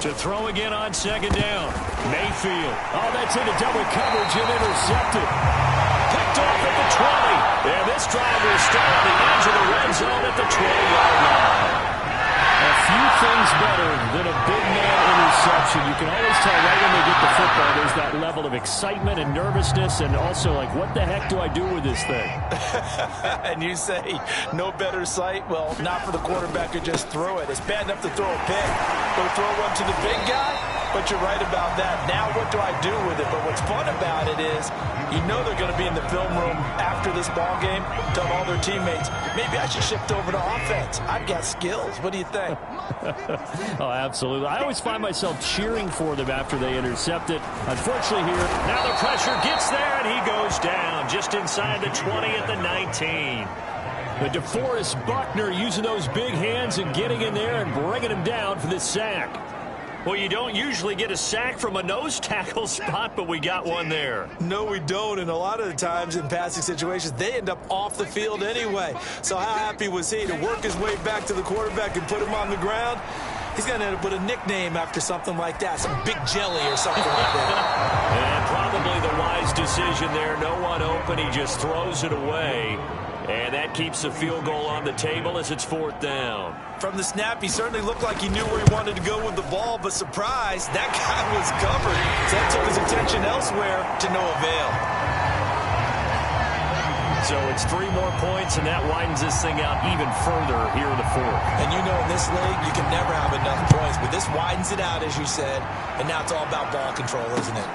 To throw again on 2nd down. Mayfield. Oh, that's into double coverage and intercepted. Picked off at the 20. And this drive will start on the edge of the red zone at the 20-yard line. A few things better than a big man interception. You can always tell right when they get the football, there's that level of excitement and nervousness, and also like, what the heck do I do with this thing? And you say, no better sight? Well, not for the quarterback who just threw it. It's bad enough to throw a pick, but throw one to the big guy? But you're right about that. Now what do I do with it? But what's fun about it is you know they're going to be in the film room after this ball game, telling all their teammates, maybe I should shift over to offense. I've got skills. What do you think? Oh, absolutely. I always find myself cheering for them after they intercept it. Unfortunately here, now the pressure gets there, and he goes down just inside the 20 at the 19. But DeForest Buckner using those big hands and getting in there and bringing him down for this sack. Well, you don't usually get a sack from a nose tackle spot, but we got one there. No, we don't, and a lot of the times in passing situations, they end up off the field anyway. So how happy was he to work his way back to the quarterback and put him on the ground? He's going to end up with a nickname after something like that, some Big Jelly or something like that. And probably the wise decision there. No one open. He just throws it away. And that keeps the field goal on the table as it's 4th down. From the snap, he certainly looked like he knew where he wanted to go with the ball, but surprise, that guy was covered. So that took his attention elsewhere to no avail. So it's 3 more points, and that widens this thing out even further here in the 4th. And you know in this league, you can never have enough points, but this widens it out, as you said, and now it's all about ball control, isn't it?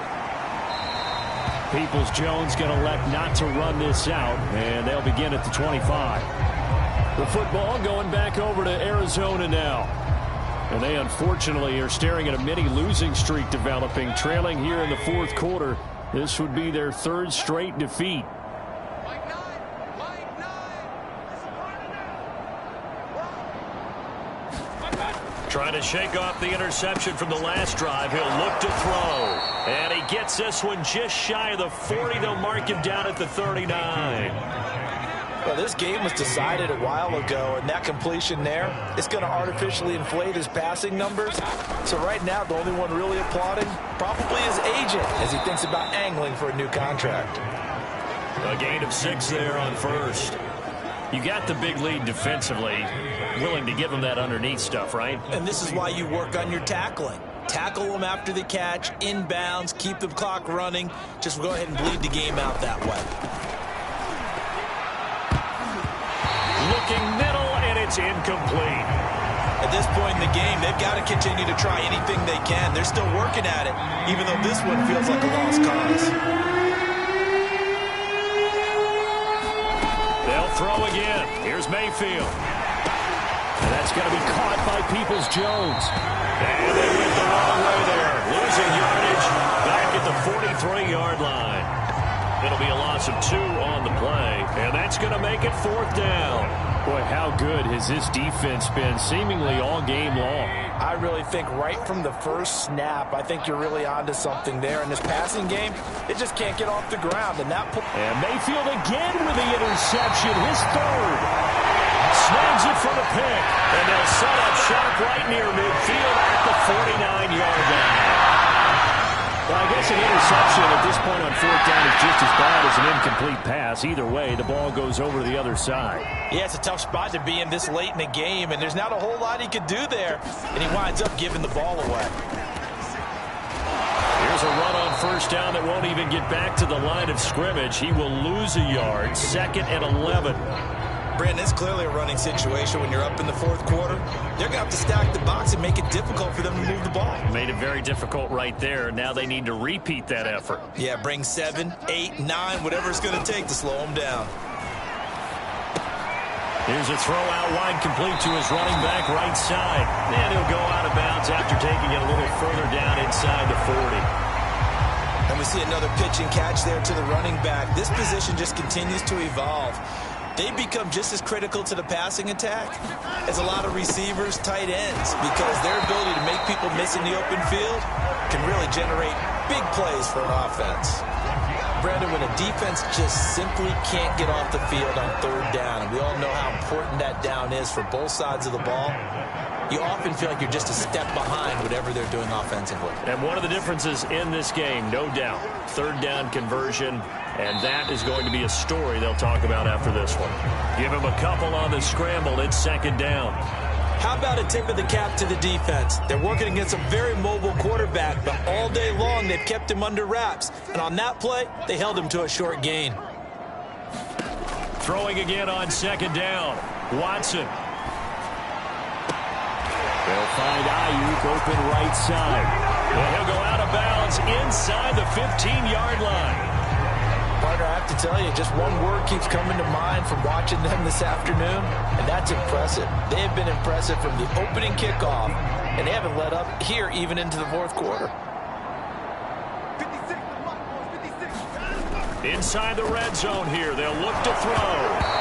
Peoples-Jones going to elect not to run this out, and they'll begin at the 25. The football going back over to Arizona now. And they unfortunately are staring at a mini losing streak developing, trailing here in the 4th quarter. This would be their 3rd straight defeat. Trying to shake off the interception from the last drive. He'll look to throw. And he gets this one just shy of the 40. They'll mark him down at the 39. Well, this game was decided a while ago, and that completion there is going to artificially inflate his passing numbers. So right now, the only one really applauding probably his agent as he thinks about angling for a new contract. A gain of 6 there on 1st. You got the big lead defensively, willing to give them that underneath stuff, right? And this is why you work on your tackling. Tackle them after the catch, inbounds, keep the clock running. Just go ahead and bleed the game out that way. Looking middle, and it's incomplete. At this point in the game, they've got to continue to try anything they can. They're still working at it, even though this one feels like a lost cause. They'll throw again. Here's Mayfield. And that's going to be caught by Peoples-Jones. And they went the wrong way there. Losing yardage back at the 43-yard line. It'll be a loss of 2 on the play, and that's going to make it 4th down. Boy, how good has this defense been seemingly all game long? I really think right from the first snap, I think you're really onto something there. In this passing game, it just can't get off the ground. And Mayfield again with the interception, his 3rd. Snags it for the pick, and they'll set up shop right near midfield at the 49-yard line. Well, I guess an interception at this point on 4th down is just as bad as an incomplete pass. Either way, the ball goes over to the other side. Yeah, it's a tough spot to be in this late in the game, and there's not a whole lot he could do there, and he winds up giving the ball away. Here's a run on 1st down that won't even get back to the line of scrimmage. He will lose a yard, 2nd and 11. Brandon, it's clearly a running situation when you're up in the 4th quarter. They're going to have to stack the box and make it difficult for them to move the ball. Made it very difficult right there. Now they need to repeat that effort. Yeah, bring 7, 8, 9, whatever it's going to take to slow them down. Here's a throw out wide, complete to his running back right side. And he'll go out of bounds after taking it a little further down inside the 40. And we see another pitch and catch there to the running back. This position just continues to evolve. They become just as critical to the passing attack as a lot of receivers, tight ends, because their ability to make people miss in the open field can really generate big plays for an offense. Brandon, when a defense just simply can't get off the field on 3rd down, and we all know how important that down is for both sides of the ball, you often feel like you're just a step behind whatever they're doing offensively. And one of the differences in this game, no doubt, 3rd down conversion, and that is going to be a story they'll talk about after this one. Give him a couple on the scramble. It's 2nd down. How about a tip of the cap to the defense? They're working against a very mobile quarterback, but all day long they've kept him under wraps. And on that play, they held him to a short gain. Throwing again on 2nd down. Watson. They'll find Ayuk open right side. And he'll go out of bounds inside the 15-yard line. Partner, I have to tell you, just one word keeps coming to mind from watching them this afternoon, and that's impressive. They have been impressive from the opening kickoff, and they haven't let up here even into the 4th quarter. Inside the red zone here, they'll look to throw.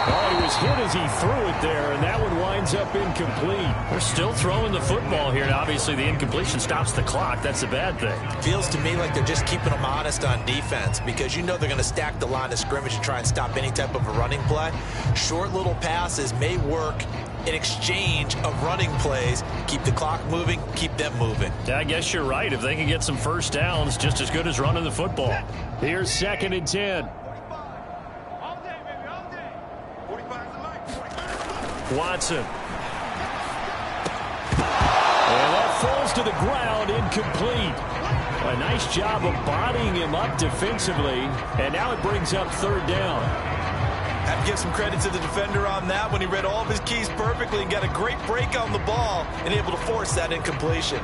Oh, he was hit as he threw it there, and that one winds up incomplete. They're still throwing the football here, and obviously the incompletion stops the clock. That's a bad thing. Feels to me like they're just keeping them honest on defense, because you know they're going to stack the line of scrimmage and try and stop any type of a running play. Short little passes may work in exchange of running plays. Keep the clock moving, keep them moving. I guess you're right. If they can get some 1st downs, just as good as running the football. Here's 2nd and 10. Watson. And that falls to the ground, incomplete. A nice job of bodying him up defensively, and now it brings up 3rd down. Have to give some credit to the defender on that when he read all of his keys perfectly and got a great break on the ball and able to force that incompletion.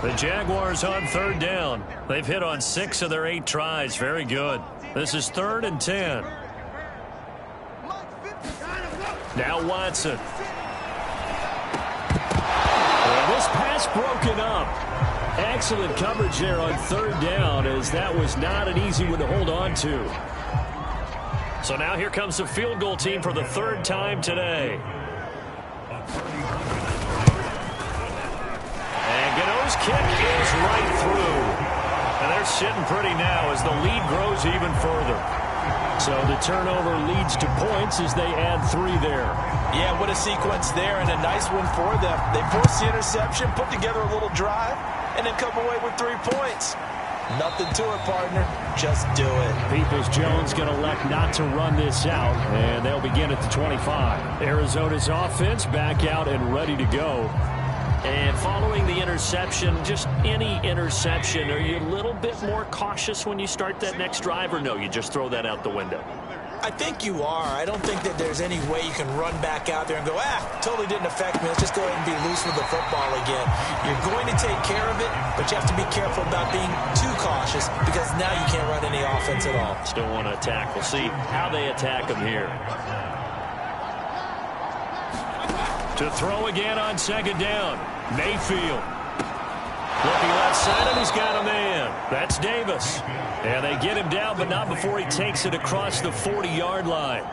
The Jaguars on 3rd down. They've hit on 6 of their 8 tries. Very good. This is 3rd and 10. Now Watson. And this pass broken up. Excellent coverage there on 3rd down, as that was not an easy one to hold on to. So now here comes the field goal team for the 3rd time today. And Gano's kick is right through. And they're sitting pretty now as the lead grows even further. So the turnover leads to points as they add 3 there. Yeah, what a sequence there, and a nice one for them. They force the interception, put together a little drive, and then come away with 3 points. Nothing to it, partner. Just do it. Peoples-Jones going to elect not to run this out, and they'll begin at the 25. Arizona's offense back out and ready to go. And following the interception, just any interception, are you a little bit more cautious when you start that next drive, or no, you just throw that out the window? I think you are. I don't think that there's any way you can run back out there and go, totally didn't affect me. Let's just go ahead and be loose with the football again. You're going to take care of it, but you have to be careful about being too cautious because now you can't run any offense at all. Still want to attack. We'll see how they attack him here. To throw again on second down. Mayfield. Looking left side, and he's got a man. That's Davis. And they get him down, but not before he takes it across the 40-yard line.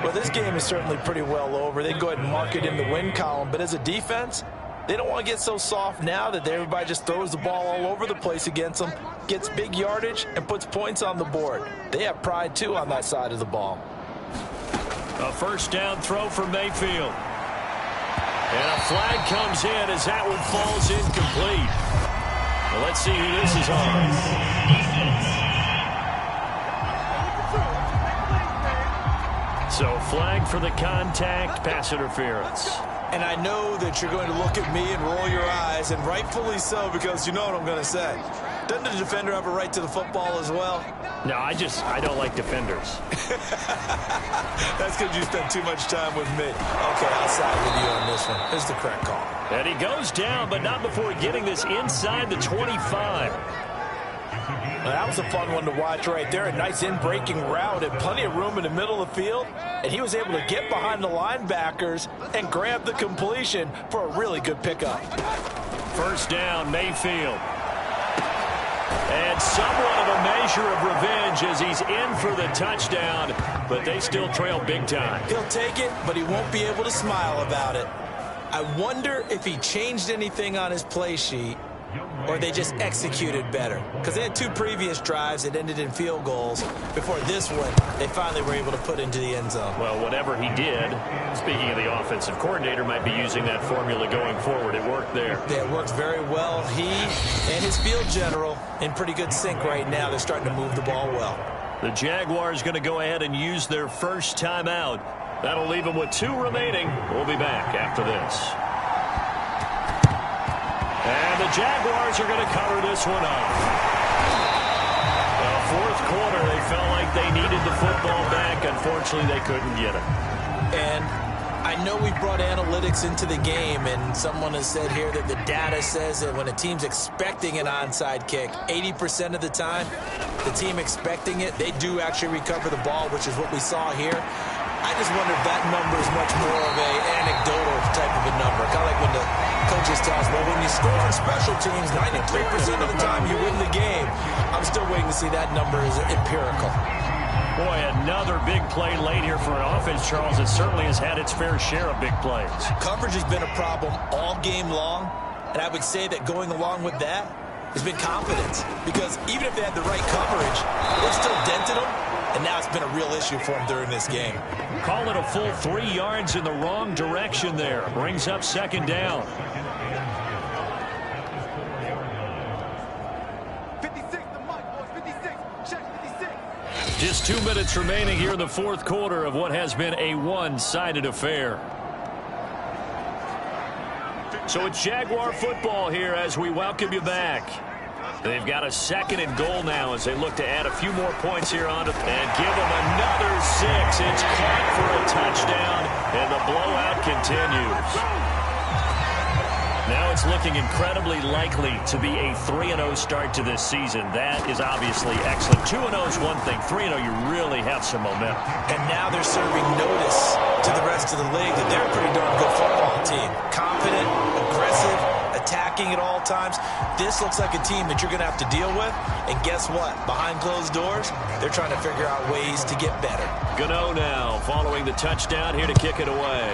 Well, this game is certainly pretty well over. They can go ahead and mark it in the win column. But as a defense, they don't want to get so soft now that everybody just throws the ball all over the place against them, gets big yardage, and puts points on the board. They have pride, too, on that side of the ball. A first down throw for Mayfield. And a flag comes in as that one falls incomplete. Well, let's see who this is on. So flag for the contact, pass interference. And I know that you're going to look at me and roll your eyes, and rightfully so, because you know what I'm going to say. Doesn't the defender have a right to the football as well? No, I don't like defenders. That's because you spent too much time with me. Okay, I'll side with you on this one. Here's the correct call. And he goes down, but not before getting this inside the 25. Well, that was a fun one to watch right there. A nice in-breaking route and plenty of room in the middle of the field. And he was able to get behind the linebackers and grab the completion for a really good pickup. First down, Mayfield. And somewhat of a measure of revenge as he's in for the touchdown, but they still trail big time. He'll take it, but he won't be able to smile about it. I wonder if he changed anything on his play sheet or they just executed better. Because they had two previous drives that ended in field goals. Before this one, they finally were able to put into the end zone. Well, whatever he did, speaking of the offensive coordinator, might be using that formula going forward. It worked there. Yeah, it worked very well. He and his field general in pretty good sync right now. They're starting to move the ball well. The Jaguars going to go ahead and use their first timeout. That'll leave them with 2 remaining. We'll be back after this. And the Jaguars are going to cover this one up. Well, fourth quarter, they felt like they needed the football back. Unfortunately, they couldn't get it. And I know we brought analytics into the game, and someone has said here that the data says that when a team's expecting an onside kick, 80% of the time, the team expecting it, they do actually recover the ball, which is what we saw here. I just wonder if that number is much more of an anecdotal type of a number. Kind of like when the coaches tell us, well, when you score on special teams, 93% of the time you win the game. I'm still waiting to see that number is empirical. Boy, another big play late here for an offense, Charles. It certainly has had its fair share of big plays. Coverage has been a problem all game long, and I would say that going along with that has been confidence. Because even if they had the right coverage, it still dented them. And now it's been a real issue for him during this game. Call it a full 3 yards in the wrong direction there. Brings up second down. 56, the mic, boys, 56. Check 56. Just 2 minutes remaining here in the fourth quarter of what has been a one-sided affair. So it's Jaguar football here as we welcome you back. They've got a 2nd and goal now as they look to add a few more points here on it and give them another 6. It's caught for a touchdown, and the blowout continues. Now it's looking incredibly likely to be a 3-0 start to this season. That is obviously excellent. 2-0 is one thing. 3-0, you really have some momentum. And now they're serving notice to the rest of the league that they're a pretty darn good football team. Confident, aggressive, attacking at all times. This looks like a team that you're going to have to deal with. And guess what? Behind closed doors, they're trying to figure out ways to get better. Gano now following the touchdown here to kick it away.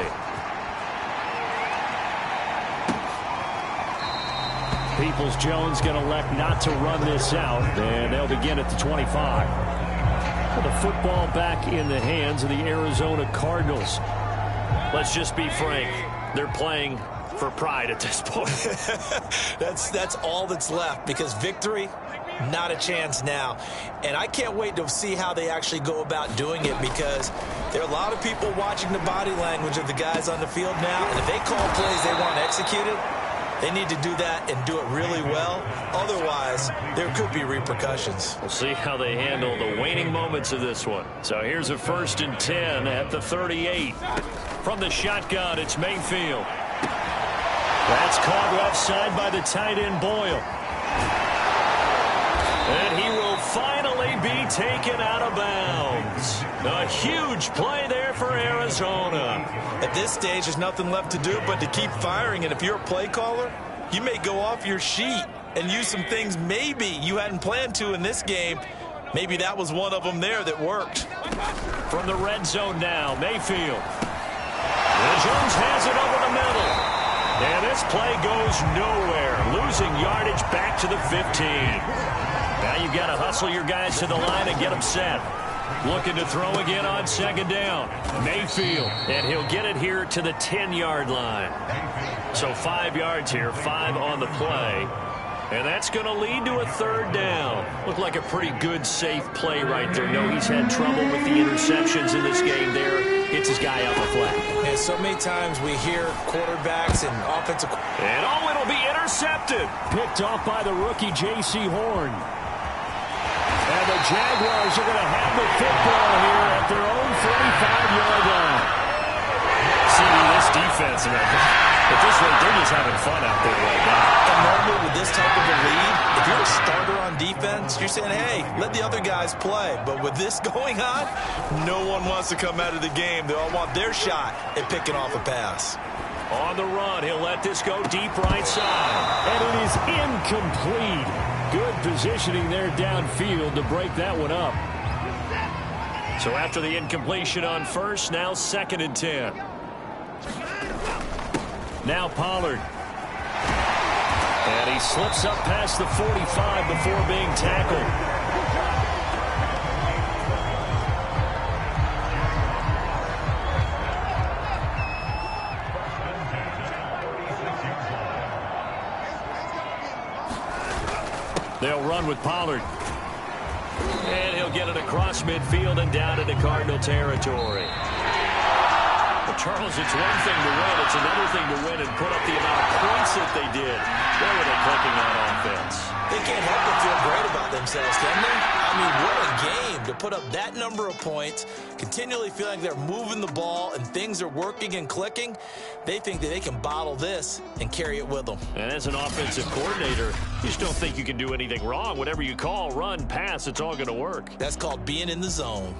Peoples-Jones going to elect not to run this out, and they'll begin at the 25. The football back in the hands of the Arizona Cardinals. Let's just be frank. They're playing for pride at this point. That's all that's left, because victory, not a chance now. And I can't wait to see how they actually go about doing it, because there are a lot of people watching the body language of the guys on the field now, and if they call plays they want executed, They need to do that and do it really well. Otherwise, there could be repercussions. We'll see how they handle the waning moments of this one. So here's a 1st and 10 at the 38. From the shotgun, it's Mayfield. That's caught left side by the tight end Boyle. And he will finally be taken out of bounds. A huge play there for Arizona. At this stage, there's nothing left to do but to keep firing. And if you're a play caller, you may go off your sheet and use some things maybe you hadn't planned to in this game. Maybe that was one of them there that worked. From the red zone now, Mayfield. And Jones has it over the middle. And this play goes nowhere. Losing yardage back to the 15. Now you've got to hustle your guys to the line and get them set. Looking to throw again on 2nd down. Mayfield. And he'll get it here to the 10-yard line. So 5 yards here, 5 on the play. And that's going to lead to a 3rd down. Looked like a pretty good, safe play right there. No, he's had trouble with the interceptions in this game there. Hits his guy out the flat. And so many times we hear quarterbacks and offensive... And it'll be intercepted. Picked off by the rookie J.C. Horn. And the Jaguars are going to have the football here at their own 45-yard line. See, this defense, at this rate, they're just having fun out there right now. And normally with this type of a lead, if you're a starter on defense, you're saying, hey, let the other guys play. But with this going on, no one wants to come out of the game. They all want their shot at picking off a pass. On the run, he'll let this go deep right side. And it is incomplete. Good positioning there downfield to break that one up. So after the incompletion on 1st, now 2nd and 10. Now Pollard. And he slips up past the 45 before being tackled. They'll run with Pollard. And he'll get it across midfield and down into Cardinal territory. But Charles, it's one thing to win. It's another thing to win and put up the amount of points that they did. Where were they clicking on offense? They can't help but feel great about themselves, can they? I mean, what a game to put up that number of points, continually feeling they're moving the ball and things are working and clicking. They think that they can bottle this and carry it with them. And as an offensive coordinator, you just don't think you can do anything wrong. Whatever you call, run, pass, it's all going to work. That's called being in the zone.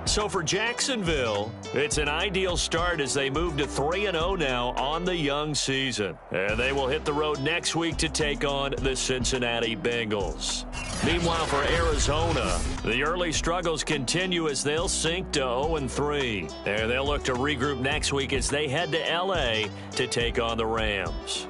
So for Jacksonville, it's an ideal start as they move to 3-0 now on the young season. And they will hit the road next week to take on the Cincinnati Bengals. Meanwhile, for Arizona, the early struggles continue as they'll sink to 0-3. And they'll look to regroup next week as they head to L.A. to take on the Rams.